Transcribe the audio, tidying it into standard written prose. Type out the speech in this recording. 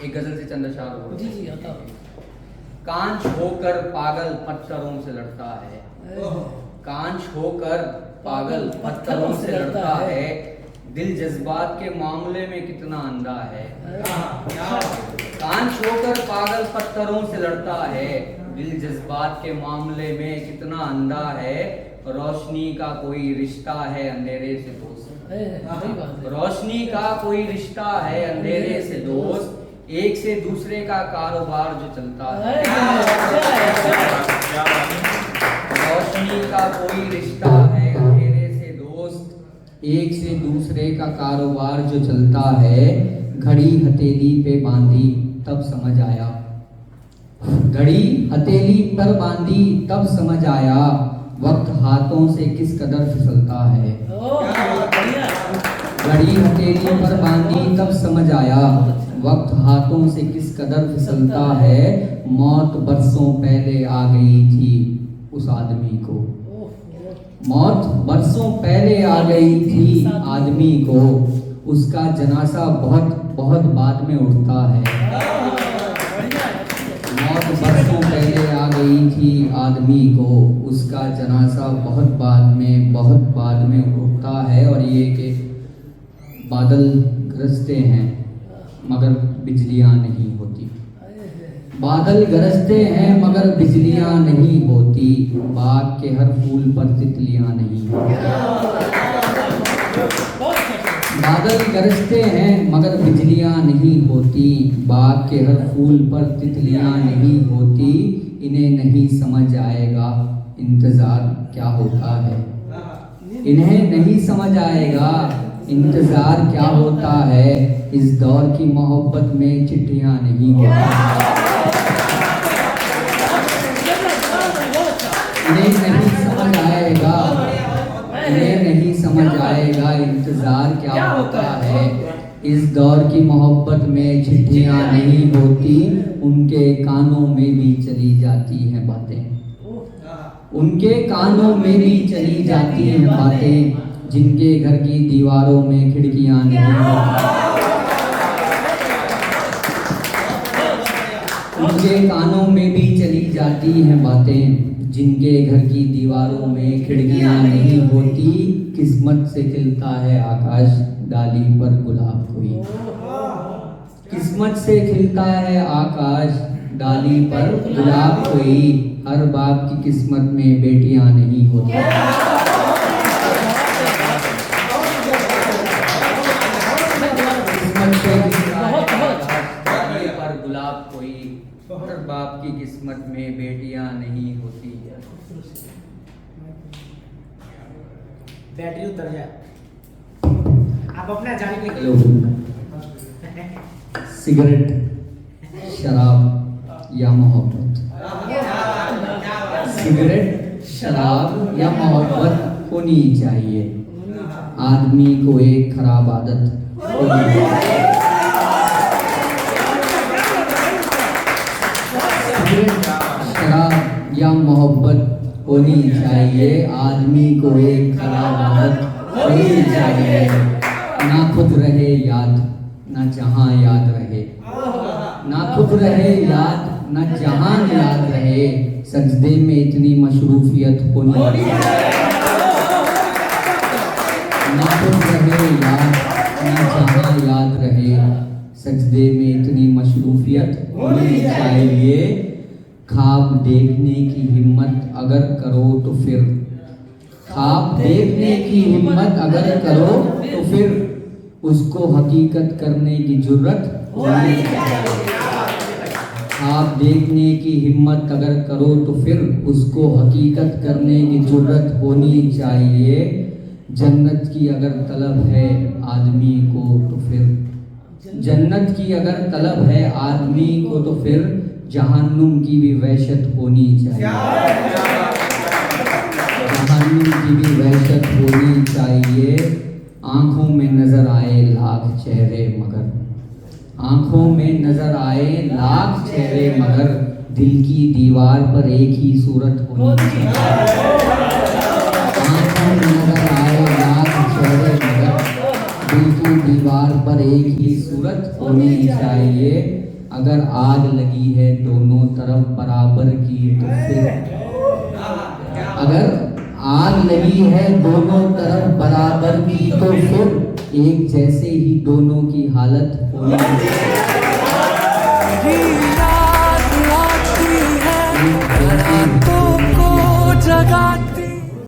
एक गजल से चंद अशआर बोल जी जी आता कांच होकर पागल पत्थरों से लड़ता है, कांच होकर पागल पत्थरों से लड़ता है, दिल जज्बात के मामले में कितना अंधा है। कांच होकर पागल पत्थरों से लड़ता है, दिल जज्बात के मामले में कितना अंधा है। रोशनी का कोई रिश्ता है अंधेरे से दोस्त, रोशनी का कोई रिश्ता है अंधेरे से दोस्त, एक से दूसरे का कारोबार जो चलता है। रोशनी का कोई रिश्ता है अंधेरे से दोस्त, एक से दूसरे का कारोबार जो चलता है। घड़ी हथेली पे बांधी तब समझ आया, घड़ी हथेली पर बांधी तब समझ आया, वक्त हाथों से किस कदर फिसलता है। घड़ी हथेली पर बांधी तब समझ आया, वक्त हाथों से किस कदर फिसलता है। मौत बरसों पहले आ गई थी उस आदमी को, मौत बरसों पहले आ गई थी आदमी को, उसका जनाजा बहुत बहुत बाद में उठता है। मौत बरसों पहले आ गई थी आदमी को, उसका जनाजा बहुत बाद में उठता है। और ये कि बादल गरजते हैं मगर बिजलियां नहीं होती, बादल गरजते हैं मगर बिजलियां नहीं होती, बाग के हर फूल पर तितलियां नहीं होती। बादल गरजते हैं मगर बिजलियां नहीं होती, बाग के हर फूल पर तितलियां नहीं होती। इन्हें नहीं समझ आएगा इंतजार क्या होता है, इन्हें नहीं समझ आएगा इंतजार क्या होता है। इस दौर की मोहब्बत में चिट्ठियां नहीं होती, इन्हें नहीं समझ आएगा, इन्हें नहीं समझ आएगा इंतजार क्या होता है। इस दौर की मोहब्बत में चिट्ठियां नहीं होती, उनके कानों में भी चली जाती हैं बातें, उनके कानों में भी चली जाती हैं बातें, जिनके घर की दीवारों में खिड़कियां नहीं होती। उनके कानों में भी चली जाती हैं बातें, जिनके घर की दीवारों में खिड़कियां नहीं होती। किस्मत से खिलता है आकाश डाली पर गुलाब कोई, किस्मत से खिलता है आकाश डाली पर गुलाब कोई, हर बाप की किस्मत में बेटियां नहीं होती। किस्मत से डाली पर गुलाब कोई, हर बाप की किस्मत में बेटियां नहीं होती। बैटरी उतर जाए आप अपना जाने के लिए। सिगरेट, शराब या मोहब्बत, सिगरेट, शराब या मोहब्बत होनी चाहिए, आदमी को एक खराब आदत होनी चाहिए। सिगरेट, शराब या मोहब्बत होनी चाहिए, आदमी को एक खराब आदत होनी चाहिए। ना खुद रहे याद ना जहां याद रहे, ना खुद रहे याद ना जहां याद रहे, सजदे में इतनी मशरूफियत होनी चाहिए। ना खुद रहे याद ना जहां याद रहे, सजदे में इतनी मशरूफियत होनी चाहिए। ख्वाब देखने की हिम्मत अगर करो तो फिर, ख्वाब देखने की हिम्मत अगर करो तो फिर, उसको हकीकत करने की जुर्रत होनी चाहिए। ख्वाब देखने की हिम्मत अगर करो तो फिर, उसको हकीकत करने की जुर्रत होनी चाहिए। जन्नत की अगर तलब है आदमी को तो फिर, जन्नत की अगर तलब है आदमी को तो फिर, जहन्नुम की भी वहशत होनी चाहिए, जहन्नुम की भी वहशत होनी चाहिए। आंखों में नजर आए लाख चेहरे मगर, आंखों में नजर आए लाख चेहरे मगर, दिल की दीवार पर एक ही सूरत होनी चाहिए। आंखों में नजर आए लाख चेहरे मगर, दिल की दीवार पर एक ही सूरत होनी चाहिए। अगर आग लगी है दोनों तरफ बराबर की तो फिर अगर आग लगी है दोनों तरफ बराबर की तो फिर एक जैसे ही दोनों की हालत होनी रात आती है रातों को जगाती